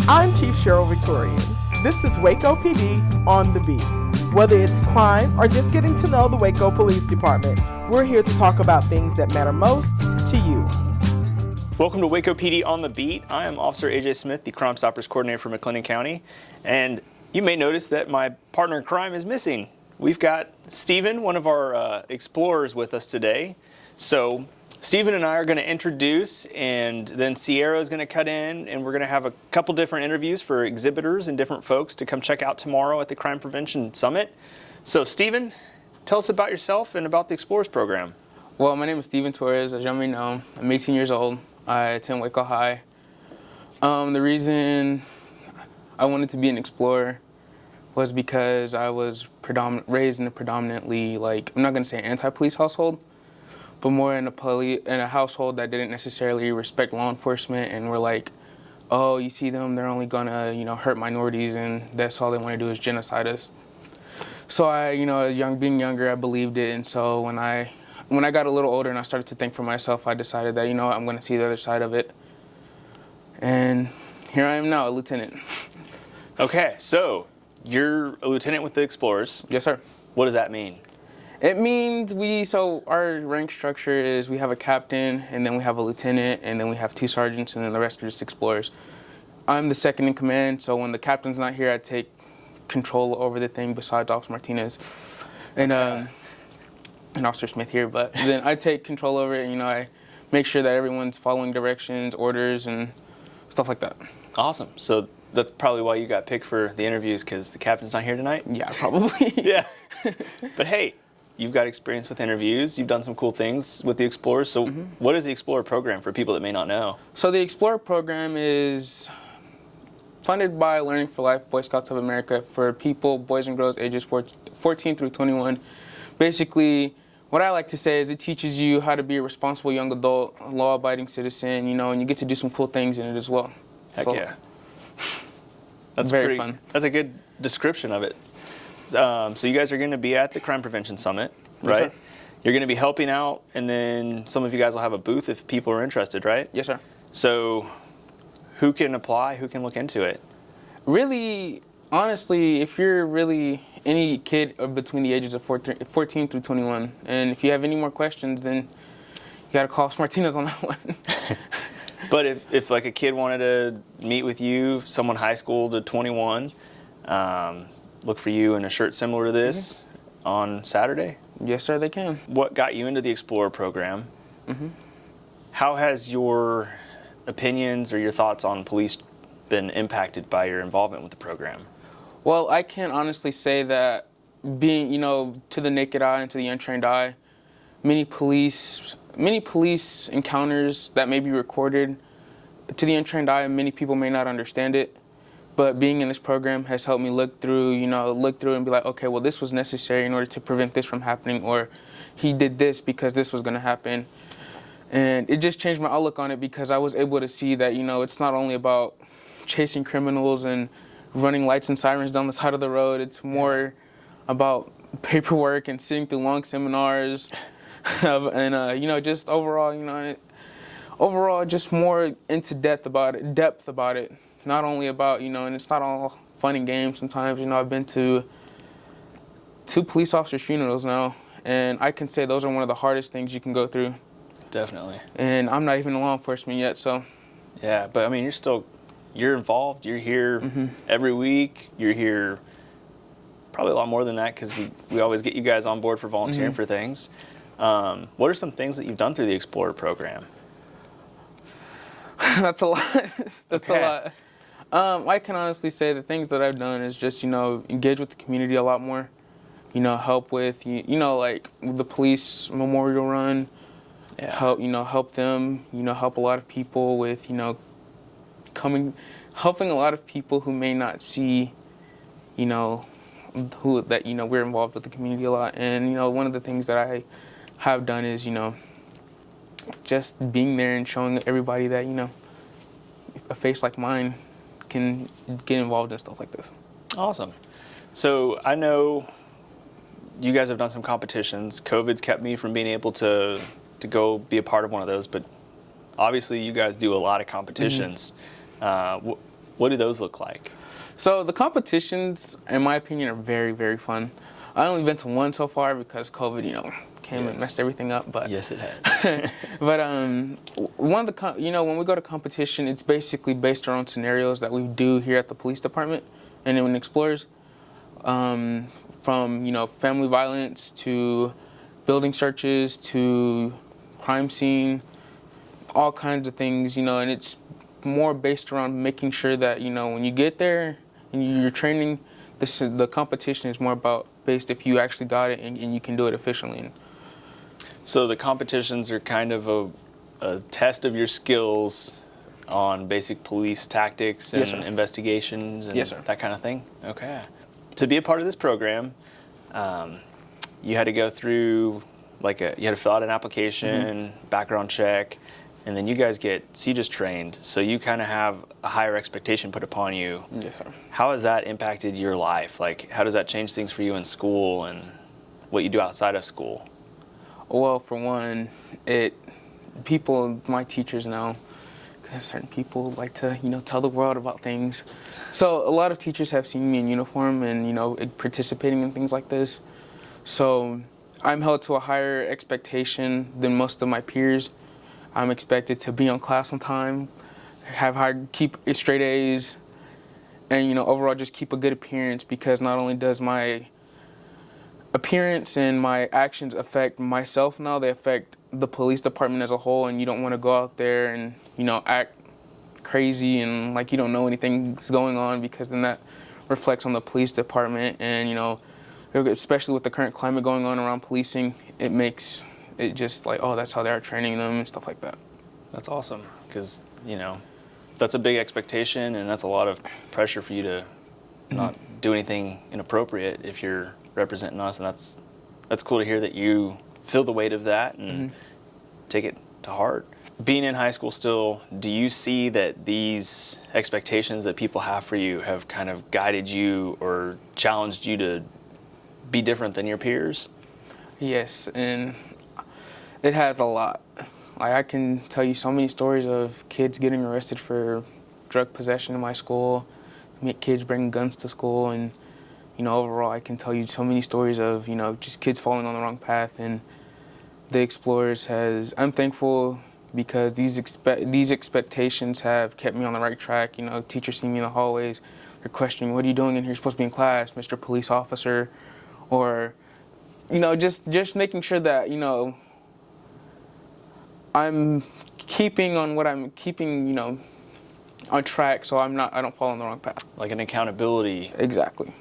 I'm Chief Cheryl Victorian. This is Waco PD on the beat. Whether it's crime or just getting to know the Waco Police Department, we're here to talk about things that matter most to you. Welcome to Waco PD on the beat. I am Officer AJ Smith, the Crime Stoppers Coordinator for McLennan County, and you may notice that my partner in crime is missing. We've got Stephen, one of our explorers, with us today. So Stephen and I are going to introduce, and then Sierra is going to cut in, and we're going to have a couple different interviews for exhibitors and different folks to come check out tomorrow at the Crime Prevention Summit. So Stephen, tell us about yourself and about the Explorers program. Well, my name is Stephen Torres, as you may know. I'm 18 years old. I attend Waco High. The reason I wanted to be an explorer was because I was raised in a predominantly, I'm not going to say anti-police household, but more in a household that didn't necessarily respect law enforcement and were like, oh, you see them, they're only gonna, hurt minorities, and that's all they want to do is genocide us. So I, being younger, I believed it, and so when I got a little older and I started to think for myself, I decided that, I'm going to see the other side of it. And here I am now, a lieutenant. Okay, so you're a lieutenant with the Explorers. Yes, sir. What does that mean? It means our rank structure is we have a captain, and then we have a lieutenant, and then we have 2 sergeants, and then the rest are just explorers. I'm the second in command, so when the captain's not here, I take control over the thing besides Officer Martinez and Officer Smith here. But then I take control over it, and I make sure that everyone's following directions, orders, and stuff like that. Awesome. So that's probably why you got picked for the interviews, because the captain's not here tonight? Yeah, probably. Yeah. But hey, you've got experience with interviews. You've done some cool things with the Explorers. So what is the Explorer program for people that may not know? So the Explorer program is funded by Learning for Life, Boy Scouts of America, for people, boys and girls, ages 14 through 21. Basically, what I like to say is it teaches you how to be a responsible young adult, law-abiding citizen, and you get to do some cool things in it as well. Heck yeah. That's very fun. That's a good description of it. So you guys are going to be at the Crime Prevention Summit, right? Yes, sir. You're going to be helping out, and then some of you guys will have a booth if people are interested, right? Yes, sir. So who can apply? Who can look into it? Really, honestly, if you're really any kid between the ages of 14 through 21, and if you have any more questions, then you got to call Martinez on that one. But if like a kid wanted to meet with you, someone high school to 21, look for you in a shirt similar to this on Saturday? Yes, sir, they can. What got you into the Explorer program? How has your opinions or your thoughts on police been impacted by your involvement with the program? Well, I can honestly say that being, to the naked eye and to the untrained eye, many police encounters that may be recorded, to the untrained eye, many people may not understand it. But being in this program has helped me look through and be like, okay, well, this was necessary in order to prevent this from happening, or he did this because this was going to happen. And it just changed my outlook on it, because I was able to see that, it's not only about chasing criminals and running lights and sirens down the side of the road. It's more about paperwork and sitting through long seminars and, just overall, just more into depth about it. Not only about, and it's not all fun and games sometimes. I've been to 2 police officers' funerals now, and I can say those are one of the hardest things you can go through. Definitely. And I'm not even in law enforcement yet, so. Yeah, but I mean, you're involved. You're here every week. You're here probably a lot more than that, because we always get you guys on board for volunteering for things. What are some things that you've done through the Explorer program? That's a lot. That's a lot. I can honestly say the things that I've done is just, engage with the community a lot more. Help with, like the police memorial run. Yeah. Help them. Help a lot of people with, helping a lot of people who may not see, we're involved with the community a lot. And, one of the things that I have done is, just being there and showing everybody that, a face like mine can get involved in stuff like this. Awesome. So I know you guys have done some competitions. COVID's kept me from being able to go be a part of one of those, but obviously you guys do a lot of competitions. What do those look like? So the competitions, in my opinion, are very, very fun. I only been to one so far because COVID, came and messed everything up. But yes, it has. but one of the when we go to competition, it's basically based around scenarios that we do here at the police department and in Explorers, from family violence to building searches to crime scene, all kinds of things, and it's more based around making sure that when you get there and you're training, the competition is more about based if you actually got it and you can do it efficiently. So the competitions are kind of a test of your skills on basic police tactics and investigations and that kind of thing? Okay. To be a part of this program, you had to go through, you had to fill out an application, background check, and then you guys get CJIS trained, so you kind of have a higher expectation put upon you. Yes, sir. How has that impacted your life? How does that change things for you in school and what you do outside of school? Well, for one, my teachers know, because certain people like to, tell the world about things. So a lot of teachers have seen me in uniform and, participating in things like this. So I'm held to a higher expectation than most of my peers. I'm expected to be on class on time, keep straight A's, and, overall just keep a good appearance, because not only does my appearance and my actions affect myself now, they affect the police department as a whole, and you don't want to go out there and, act crazy and like you don't know anything's going on, because then that reflects on the police department, and, especially with the current climate going on around policing, it makes it just that's how they're training them and stuff like that. That's awesome, because, that's a big expectation, and that's a lot of pressure for you to not do anything inappropriate if you're representing us, and that's cool to hear that you feel the weight of that and take it to heart. Being in high school still, do you see that these expectations that people have for you have kind of guided you or challenged you to be different than your peers? Yes, and it has a lot. I can tell you so many stories of kids getting arrested for drug possession in my school, kids bringing guns to school, and overall I can tell you so many stories of just kids falling on the wrong path. And the Explorers I'm thankful, because these expectations have kept me on the right track. Teachers see me in the hallways, they're questioning, "What are you doing in here? You're supposed to be in class, Mr. Police Officer," or just making sure that I'm keeping on on track, so I don't fall on the wrong path. Like an accountability. Exactly.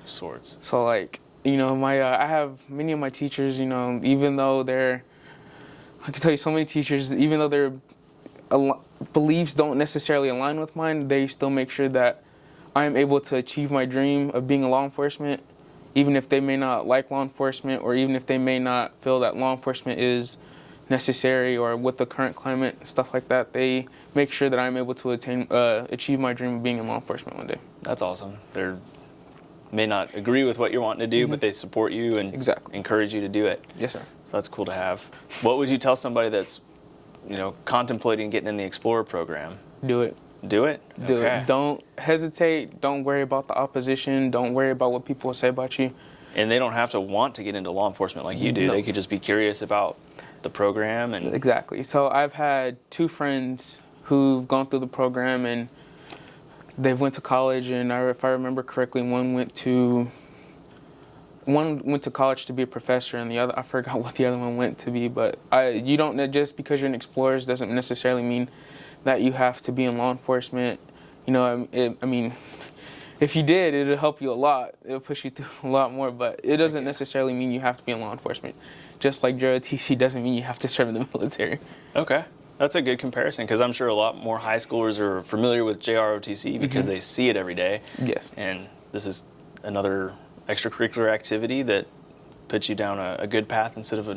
Sorts. So I have many of my teachers, even though I can tell you so many teachers, even though their beliefs don't necessarily align with mine, they still make sure that I am able to achieve my dream of being a law enforcement, even if they may not like law enforcement, or even if they may not feel that law enforcement is necessary, or with the current climate, stuff like that. They make sure that I'm able to achieve my dream of being in law enforcement one day. That's awesome. They may not agree with what you're wanting to do, but they support you and encourage you to do it. Yes, sir. So that's cool to have. What would you tell somebody that's, contemplating getting in the Explorer program? Do it. Do it? Do it. Don't hesitate. Don't worry about the opposition. Don't worry about what people will say about you. And they don't have to want to get into law enforcement like you do. No. They could just be curious about the program. And Exactly. So I've had 2 friends who've gone through the program, and they've went to college, and if I remember correctly, one went to college to be a professor, and the other, I forgot what the other one went to be. But you don't, just because you're in Explorers doesn't necessarily mean that you have to be in law enforcement. If you did, it'll help you a lot. It'll push you through a lot more, but it doesn't necessarily mean you have to be in law enforcement. Just like JROTC doesn't mean you have to serve in the military. Okay. That's a good comparison, because I'm sure a lot more high schoolers are familiar with JROTC because they see it every day. Yes. And this is another extracurricular activity that puts you down a good path instead of a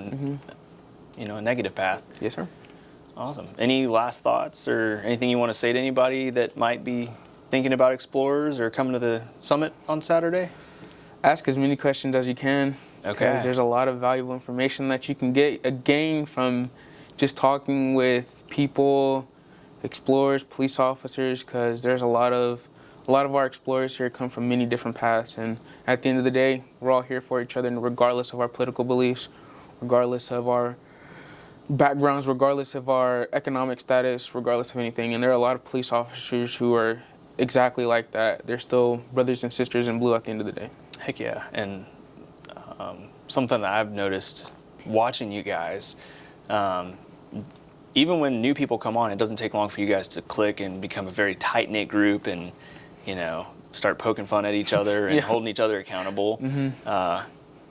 negative path. Yes, sir. Awesome. Any last thoughts or anything you want to say to anybody that might be thinking about Explorers or coming to the summit on Saturday? Ask as many questions as you can. Okay. Because there's a lot of valuable information that you can gain from just talking with people, explorers, police officers, because there's a lot of our explorers here come from many different paths, and at the end of the day, we're all here for each other, and regardless of our political beliefs, regardless of our backgrounds, regardless of our economic status, regardless of anything. And there are a lot of police officers who are exactly like that. They're still brothers and sisters in blue at the end of the day. Heck yeah. And something that I've noticed watching you guys, even when new people come on, it doesn't take long for you guys to click and become a very tight-knit group and, start poking fun at each other and holding each other accountable.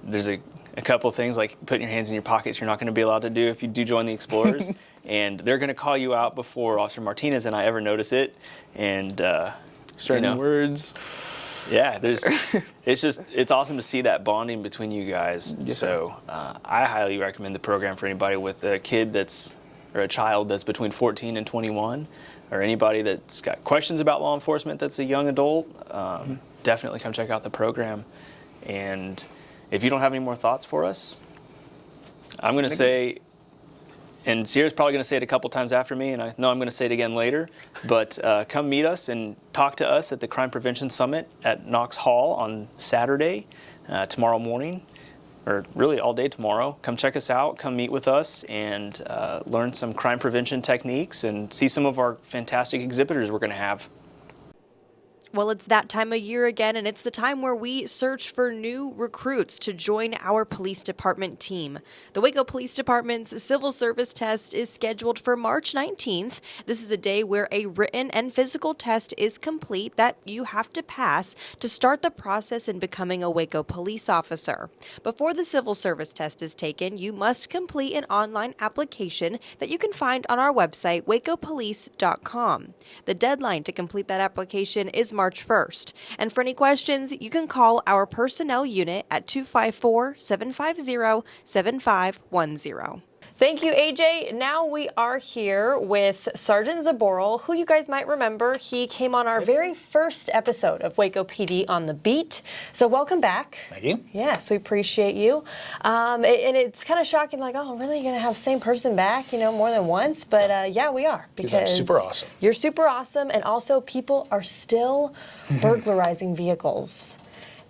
There's a couple things like putting your hands in your pockets you're not going to be allowed to do if you do join the Explorers. And they're going to call you out before Officer Martinez and I ever notice it. And certain words. Yeah, it's awesome to see that bonding between you guys. Yes, so I highly recommend the program for anybody with a kid or a child that's between 14 and 21, or anybody that's got questions about law enforcement that's a young adult. Definitely come check out the program. And if you don't have any more thoughts for us, I'm going to say, and Sierra's probably going to say it a couple times after me, and I know I'm going to say it again later, but come meet us and talk to us at the Crime Prevention Summit at Knox Hall on Saturday, tomorrow morning, or really all day tomorrow. Come check us out, come meet with us, and learn some crime prevention techniques and see some of our fantastic exhibitors we're going to have. Well, it's that time of year again, and it's the time where we search for new recruits to join our police department team. The Waco Police Department's civil service test is scheduled for March 19th. This is a day where a written and physical test is complete that you have to pass to start the process in becoming a Waco police officer. Before the civil service test is taken, you must complete an online application that you can find on our website, wacopolice.com. The deadline to complete that application is March 1st. And for any questions, you can call our personnel unit at 254-750-7510. Thank you, AJ. Now we are here with Sergeant Zaboral, who you guys might remember. He came on our very first episode of Waco PD on the Beat. So welcome back. Thank you. Yes, we appreciate you. And it's kind of shocking, like, oh, really, you're going to have the same person back, more than once? But yeah, we are. Because I'm super awesome. You're super awesome. And also, people are still burglarizing vehicles.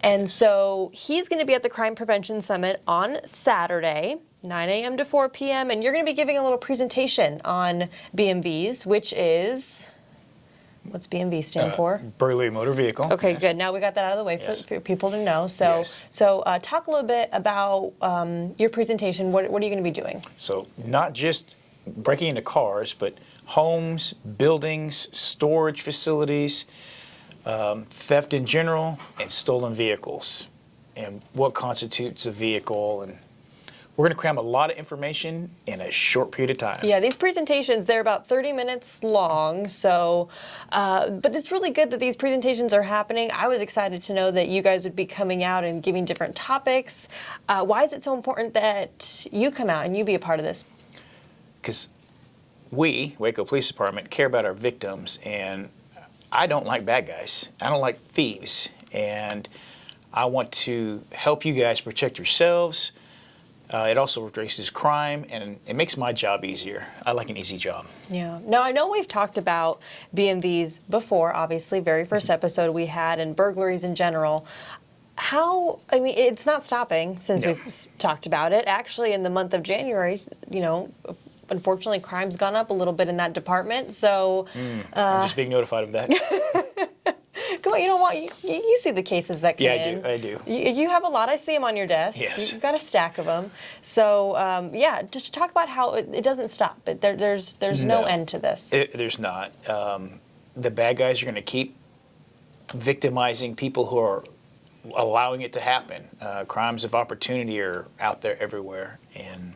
And so he's going to be at the Crime Prevention Summit on Saturday, 9 a.m. to 4 p.m., and you're going to be giving a little presentation on BMVs, which is, what's BMV stand for? Burglary motor vehicle. Okay, good. Now we got that out of the way for people to know. So, talk a little bit about your presentation. What are you going to be doing? So not just breaking into cars, but homes, buildings, storage facilities, theft in general, and stolen vehicles, and what constitutes a vehicle. And we're going to cram a lot of information in a short period of time. Yeah, these presentations, they're about 30 minutes long, so, but it's really good that these presentations are happening. I was excited to know that you guys would be coming out and giving different topics. Why is it so important that you come out and you be a part of this? Because we, Waco Police Department, care about our victims, and I don't like bad guys. I don't like thieves, and I want to help you guys protect yourselves. It also reduces crime, and it makes my job easier. I like an easy job. Yeah. Now, I know we've talked about BMVs before, obviously, very first episode we had, and burglaries in general. It's not stopping since we've talked about it. Actually, in the month of January, unfortunately, crime's gone up a little bit in that department. So I'm just being notified of that. Come on, you see the cases that come in. Yeah, I do. You have a lot. I see them on your desk. Yes. You've got a stack of them. So, just talk about how it doesn't stop. There's no end to this. There's not. The bad guys are going to keep victimizing people who are allowing it to happen. Crimes of opportunity are out there everywhere, and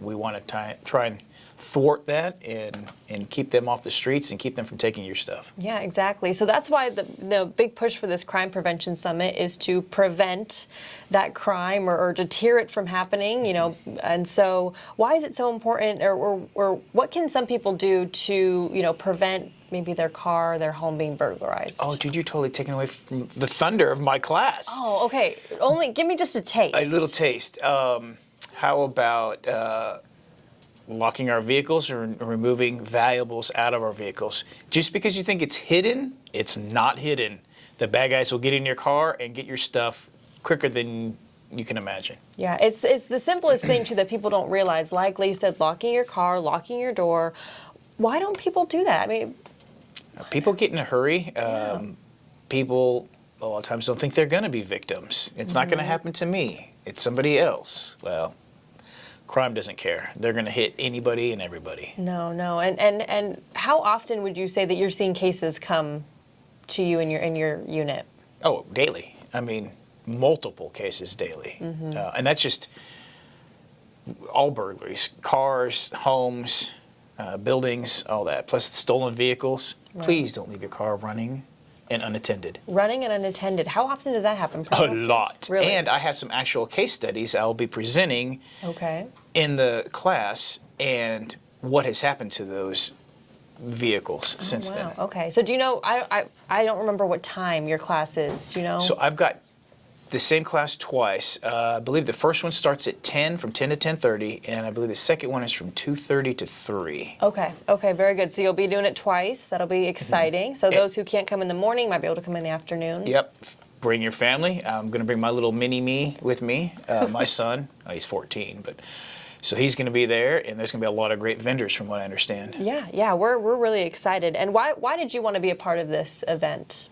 we want to try and thwart that and keep them off the streets and keep them from taking your stuff. Yeah, exactly. So that's why the big push for this Crime Prevention Summit is to prevent that crime or deter it from happening, And so why is it so important, or what can some people do to, prevent maybe their car, their home being burglarized? Oh, dude, you're totally taking away from the thunder of my class. Oh, okay. Only give me just a taste. A little taste. How about locking our vehicles or removing valuables out of our vehicles. Just because you think it's hidden, it's not hidden. The bad guys will get in your car and get your stuff quicker than you can imagine. Yeah, it's the simplest thing too that people don't realize. Like you said, locking your car, locking your door. Why don't people do that? I mean, people get in a hurry. People a lot of times don't think they're going to be victims. It's not going to happen to me. It's somebody else. Well, crime doesn't care. They're going to hit anybody and everybody. No. And how often would you say that you're seeing cases come to you in your unit? Oh, daily. I mean, multiple cases daily. And that's just all burglaries, cars, homes, buildings, all that, plus stolen vehicles. Right. Please don't leave your car running and unattended. Running and unattended. How often does that happen? A lot. Really? And I have some actual case studies I'll be presenting in the class and what has happened to those vehicles since then. Okay. So do you know, I don't remember what time your class is, do you know? So I've got the same class twice. I believe the first one starts at 10, from 10 to 10:30, and I believe the second one is from 2:30 to 3. Okay, very good. So you'll be doing it twice. That'll be exciting. So those who can't come in the morning might be able to come in the afternoon. Yep. Bring your family. I'm going to bring my little mini-me with me. My son, he's 14, but so he's going to be there, and there's going to be a lot of great vendors from what I understand. Yeah, we're really excited. And why did you want to be a part of this event?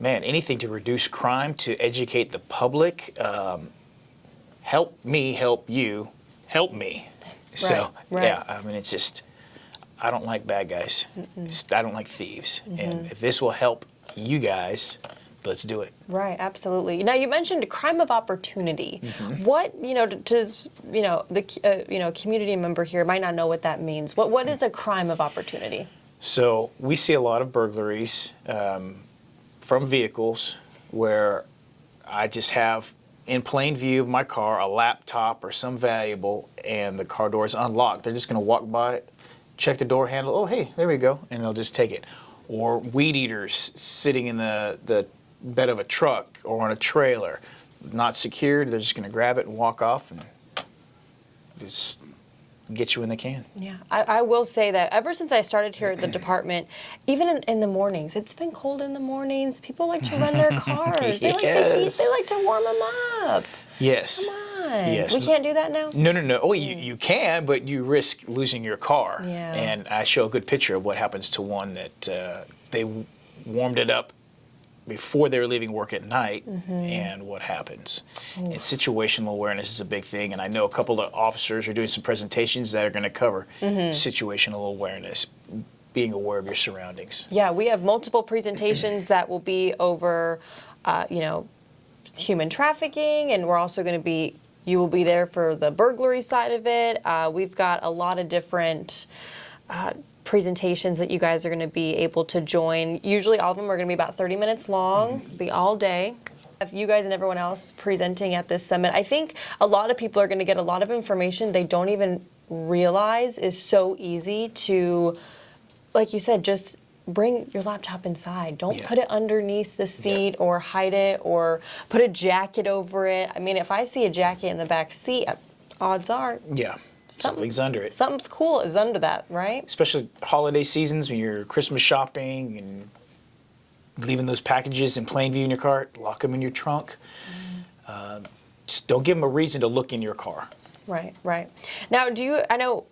Man, anything to reduce crime, to educate the public, help me, help you, help me. So, yeah, I mean, it's just, I don't like bad guys. I don't like thieves. And if this will help you guys, let's do it. Right, absolutely. Now, you mentioned crime of opportunity. What, the community member here might not know what that means. What is a crime of opportunity? So we see a lot of burglaries from vehicles where I just have in plain view of my car a laptop or some valuable, and the car door is unlocked. They're just going to walk by, check the door handle. Oh, hey, there we go, and they'll just take it. Or weed eaters sitting in the bed of a truck or on a trailer, not secured. They're just going to grab it and walk off and just get you when they can. Yeah, I will say that ever since I started here at the department, even in the mornings, it's been cold in the mornings. People like to run their cars. They like to heat. They like to warm them up. Yes. Come on. Yes. We can't do that now? No. Oh, you can, but you risk losing your car. Yeah. And I show a good picture of what happens to one that they warmed it up before they were leaving work at night, and what happens. And situational awareness is a big thing, and I know a couple of officers are doing some presentations that are going to cover situational awareness, being aware of your surroundings. Yeah, we have multiple presentations that will be over, human trafficking, and we're also going to be, you will be there for the burglary side of it. We've got a lot of different presentations that you guys are going to be able to join. Usually all of them are going to be about 30 minutes long, be all day. If you guys and everyone else presenting at this summit, I think a lot of people are going to get a lot of information they don't even realize is so easy to, like you said, just bring your laptop inside. Don't put it underneath the seat or hide it or put a jacket over it. I mean, if I see a jacket in the back seat, odds are something's under it. Something's cool is under that, right? Especially holiday seasons when you're Christmas shopping and leaving those packages in plain view in your car, lock them in your trunk. Just don't give them a reason to look in your car. Right. Now, I know,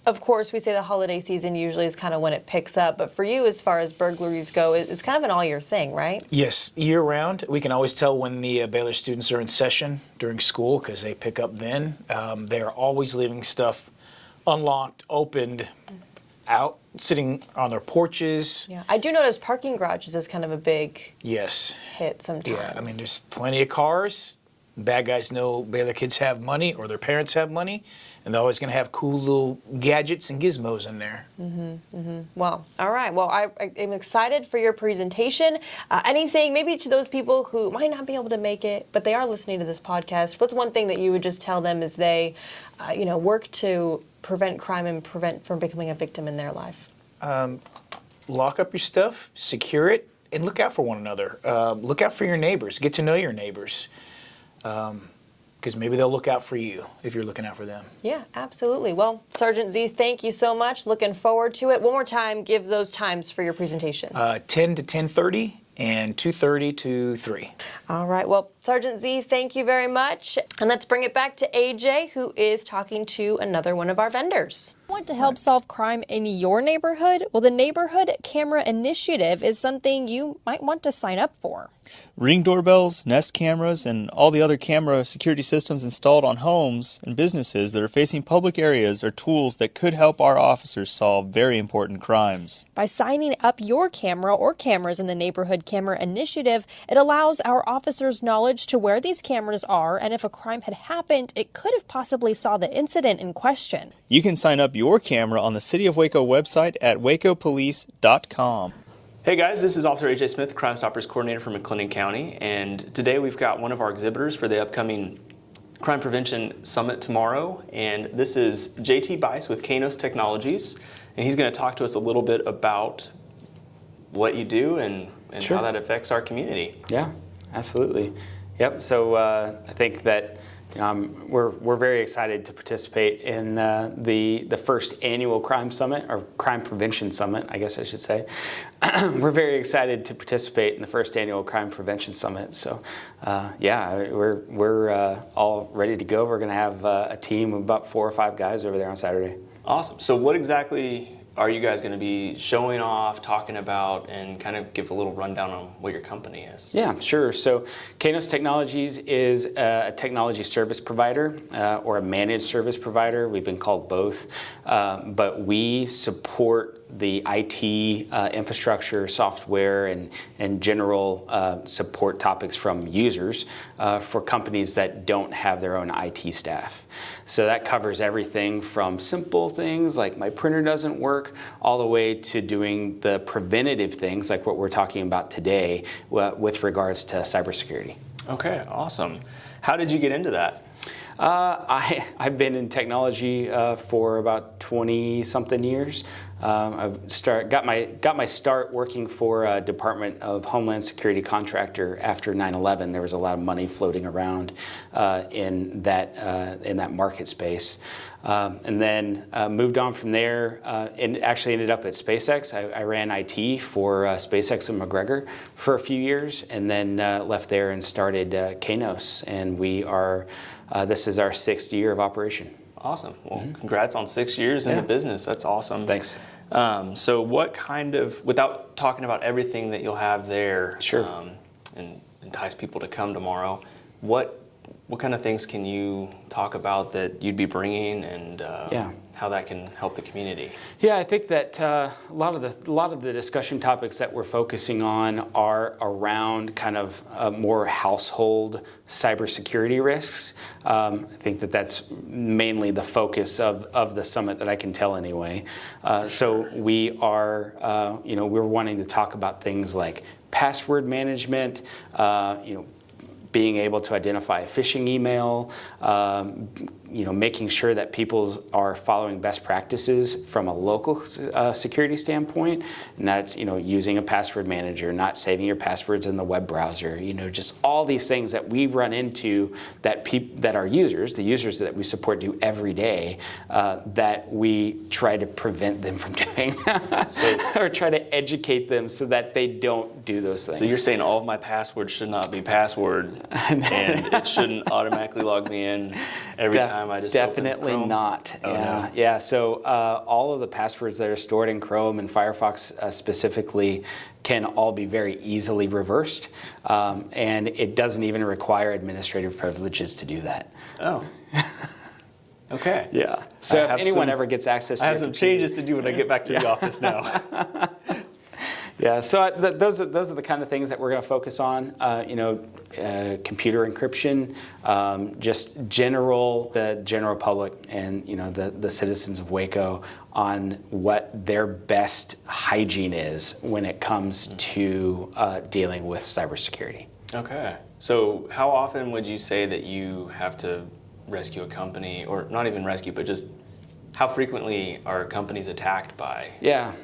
of course, we say the holiday season usually is kind of when it picks up, but for you, as far as burglaries go, it's kind of an all-year thing, right? Yes, year-round. We can always tell when the Baylor students are in session during school because they pick up then. They are always leaving stuff unlocked, opened, out, sitting on their porches. Yeah, I do notice parking garages is kind of a big hit sometimes. Yeah, I mean, there's plenty of cars. Bad guys know Baylor kids have money or their parents have money, and they're always going to have cool little gadgets and gizmos in there. Well, all right. Well, I am excited for your presentation. Anything, maybe to those people who might not be able to make it, but they are listening to this podcast, what's one thing that you would just tell them as they, work to prevent crime and prevent from becoming a victim in their life? Lock up your stuff, secure it, and look out for one another. Look out for your neighbors. Get to know your neighbors. because maybe they'll look out for you if you're looking out for them. Yeah, absolutely. Well, Sergeant Z, thank you so much. Looking forward to it. One more time, give those times for your presentation. 10 to 10:30 and 2:30 to 3. All right. Well, Sergeant Z, thank you very much. And let's bring it back to AJ, who is talking to another one of our vendors. Want to help solve crime in your neighborhood? Well, the Neighborhood Camera Initiative is something you might want to sign up for. Ring doorbells, Nest cameras, and all the other camera security systems installed on homes and businesses that are facing public areas are tools that could help our officers solve very important crimes. By signing up your camera or cameras in the Neighborhood Camera Initiative, it allows our officers knowledge to where these cameras are, and if a crime had happened, it could have possibly saw the incident in question. You can sign up your camera on the City of Waco website at wacopolice.com. Hey guys, this is Officer AJ Smith, Crime Stoppers Coordinator for McLennan County, and today we've got one of our exhibitors for the upcoming Crime Prevention Summit tomorrow, and this is JT Bice with Knox Technologies, and he's going to talk to us a little bit about what you do and Sure. how that affects our community. Yeah, absolutely. Yep. So I think that we're very excited to participate in the first annual crime summit, or crime prevention summit, I guess I should say. We're very excited to participate in the first annual crime prevention summit. So we're all ready to go. We're going to have a team of about 4 or 5 guys over there on Saturday. Awesome. So what exactly are you guys going to be showing off, talking about, and kind of give a little rundown on what your company is? Yeah, sure. So Knox Technologies is a technology service provider or a managed service provider. We've been called both, but we support the IT infrastructure, software, and general support topics from users for companies that don't have their own IT staff. So that covers everything from simple things like my printer doesn't work, all the way to doing the preventative things like what we're talking about today with regards to cybersecurity. Okay, awesome. How did you get into that? I've been in technology for about 20-something years. Got my start working for a Department of Homeland Security contractor after 9/11. There was a lot of money floating around in that market space, and then moved on from there and actually ended up at SpaceX. I ran IT for SpaceX and McGregor for a few years, and then left there and started Knox, and we are. This is our 6th year of operation. Awesome. Well, congrats on 6 years in the business. That's awesome. Thanks. So what kind of, without talking about everything that you'll have there, Sure. And entice people to come tomorrow, what kind of things can you talk about that you'd be bringing, and how that can help the community? Yeah, I think that a lot of the discussion topics that we're focusing on are around kind of more household cybersecurity risks. I think that that's mainly the focus of the summit that I can tell anyway. So we are, we're wanting to talk about things like password management, being able to identify a phishing email, making sure that people are following best practices from a local security standpoint, and that's using a password manager, not saving your passwords in the web browser, just all these things that we run into that our users, the users that we support, do every day, that we try to prevent them from doing, or try to educate them so that they don't do those things. So you're saying all of my passwords should not be password, and it shouldn't automatically log me in every time I just Definitely open Chrome? not. Oh, Yeah, no. yeah. So all of the passwords that are stored in Chrome and Firefox specifically can all be very easily reversed, and it doesn't even require administrative privileges to do that. Oh. Okay. Yeah. So if have anyone some- ever gets access to I have your some computer- changes to do when I get back to the office now. Yeah, so those are the kind of things that we're going to focus on. Computer encryption, just the general public, and the citizens of Waco on what their best hygiene is when it comes to dealing with cybersecurity. Okay. So how often would you say that you have to rescue a company, or not even rescue, but just how frequently are companies attacked by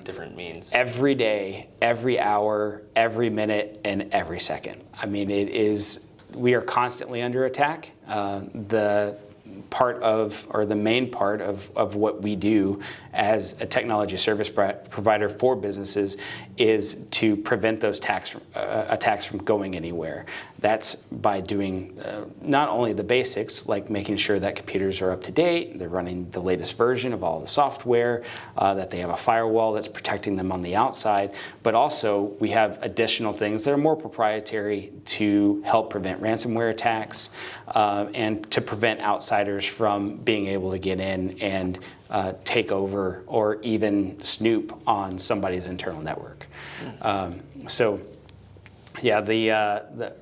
different means? Every day, every hour, every minute, and every second. I mean, it is we are constantly under attack. The main part of what we do as a technology service provider for businesses is to prevent those attacks from going anywhere. That's by doing not only the basics, like making sure that computers are up to date, they're running the latest version of all the software, that they have a firewall that's protecting them on the outside, but also we have additional things that are more proprietary to help prevent ransomware attacks and to prevent outsiders from being able to get in and take over or even snoop on somebody's internal network. The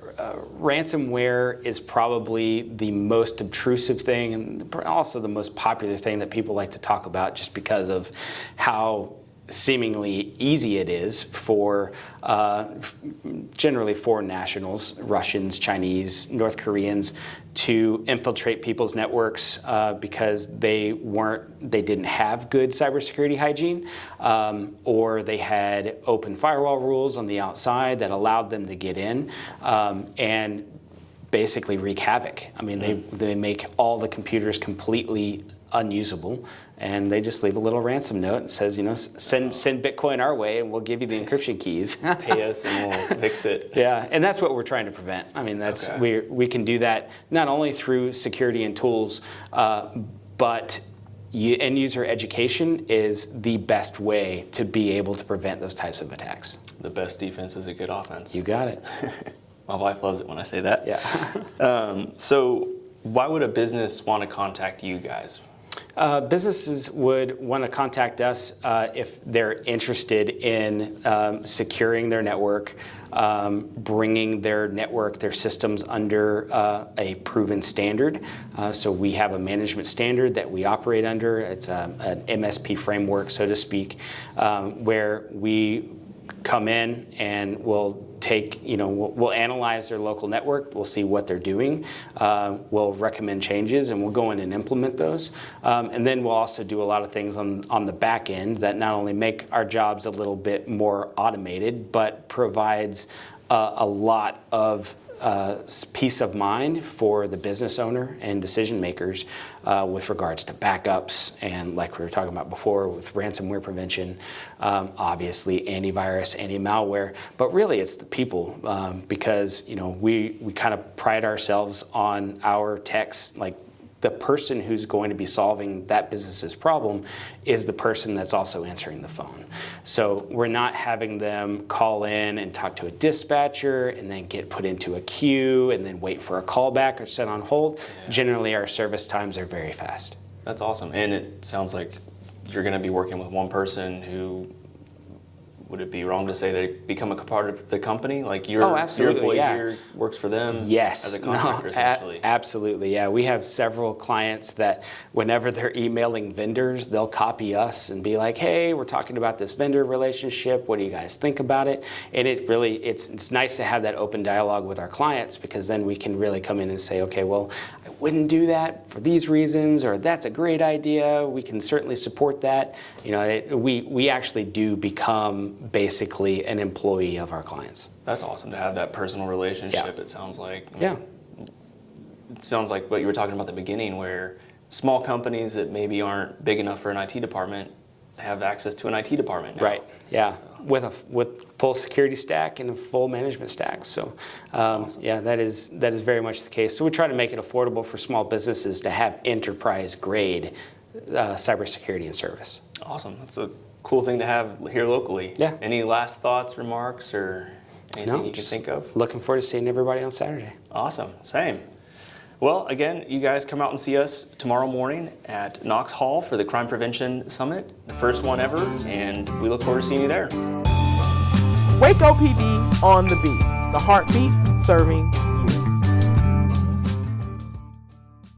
ransomware is probably the most obtrusive thing and also the most popular thing that people like to talk about, just because of how seemingly easy it is for generally foreign nationals, Russians, Chinese, North Koreans, to infiltrate people's networks because they didn't have good cybersecurity hygiene, or they had open firewall rules on the outside that allowed them to get in and basically wreak havoc. I mean, they make all the computers completely unusable, and they just leave a little ransom note and says, send Bitcoin our way and we'll give you the encryption keys. Pay us and we'll fix it. Yeah, and that's what we're trying to prevent. I mean, we can do that not only through security and tools, but end user education is the best way to be able to prevent those types of attacks. The best defense is a good offense. You got it. My wife loves it when I say that. Yeah. So why would a business want to contact you guys? Businesses would want to contact us if they're interested in securing their network, bringing their systems under a proven standard. So we have a management standard that we operate under. It's an MSP framework, so to speak, where we come in and we'll we'll analyze their local network, we'll see what they're doing, we'll recommend changes, and we'll go in and implement those. And then we'll also do a lot of things on the back end that not only make our jobs a little bit more automated, but provides a lot of peace of mind for the business owner and decision makers with regards to backups and, like we were talking about before, with ransomware prevention, obviously antivirus, anti-malware, but really it's the people because we kind of pride ourselves on our techs. Like, the person who's going to be solving that business's problem is the person that's also answering the phone. So we're not having them call in and talk to a dispatcher and then get put into a queue and then wait for a callback or set on hold. Yeah. Generally, our service times are very fast. That's awesome. And it sounds like you're going to be working with one person who, would it be wrong to say they become a part of the company? Like your employee here works for them as a contractor, essentially? Absolutely, yeah. We have several clients that whenever they're emailing vendors, they'll copy us and be like, hey, we're talking about this vendor relationship. What do you guys think about it? And it's nice to have that open dialogue with our clients, because then we can really come in and say, okay, well, I wouldn't do that for these reasons, or that's a great idea. We can certainly support that. We actually do become basically an employee of our clients. That's awesome to have that personal relationship. Yeah. It sounds like. Yeah. It sounds like what you were talking about at the beginning, where small companies that maybe aren't big enough for an IT department have access to an IT department now. Right. Yeah. So. With full security stack and a full management stack. So, awesome. Yeah, that is very much the case. So we try to make it affordable for small businesses to have enterprise grade cybersecurity and service. Awesome. That's a cool thing to have here locally. Yeah. Any last thoughts, remarks, or anything you can think of? Looking forward to seeing everybody on Saturday. Awesome. Same. Well, again, you guys come out and see us tomorrow morning at Knox Hall for the Crime Prevention Summit, the first one ever, and we look forward to seeing you there. Waco PD on the beat. The heartbeat serving